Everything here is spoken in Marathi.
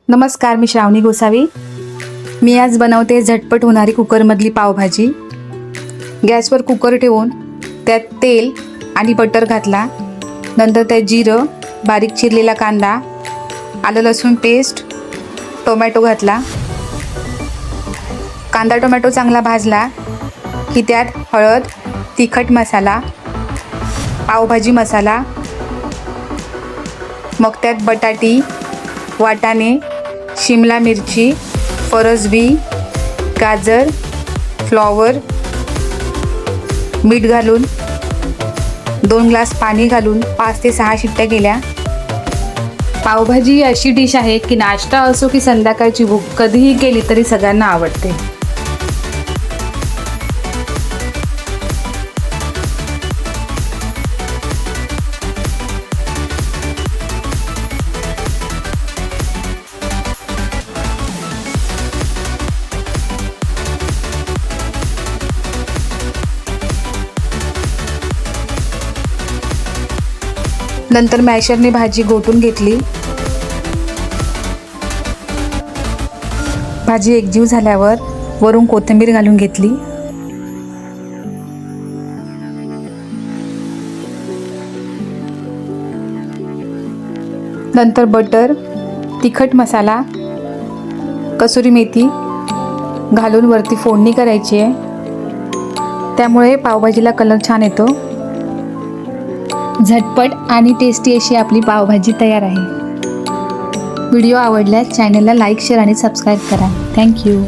नमस्कार, मी श्रावणी गोसावी. मी आज बनवते झटपट होणारी कुकरमधली पावभाजी. गॅसवर कुकर ठेवून त्यात तेल आणि बटर घातला. नंतर त्यात जिरं, बारीक चिरलेला कांदा, आलं लसूण पेस्ट, टोमॅटो घातला. कांदा टोमॅटो चांगला भाजला की त्यात हळद, तिखट मसाला, पावभाजी मसाला, मग त्यात बटाटी, वाटाणे, शिमला मिरची, फरसबी, गाजर, फ्लॉवर, मीठ घालून 2 ग्लास पाणी घालून 5 ते 6 शिट्ट्या केल्या. पावभाजी ही अशी डिश आहे की नाश्ता असो की संध्याकाळची भूक कधीही केली तरी सगळ्यांना आवडते. नंतर मॅशरने भाजी घोटून घेतली. भाजी एकजीव झाल्यावर वरून कोथिंबीर घालून घेतली. नंतर बटर, तिखट मसाला, कसुरी मेथी घालून वरती फोडणी करायची आहे. त्यामुळे पावभाजीला कलर छान येतो. झटपट आणि टेस्टी अशी आपली पावभाजी तयार आहे. व्हिडिओ आवडल्यास चॅनलला लाईक, शेअर आणि सबस्क्राईब करा. थँक्यू.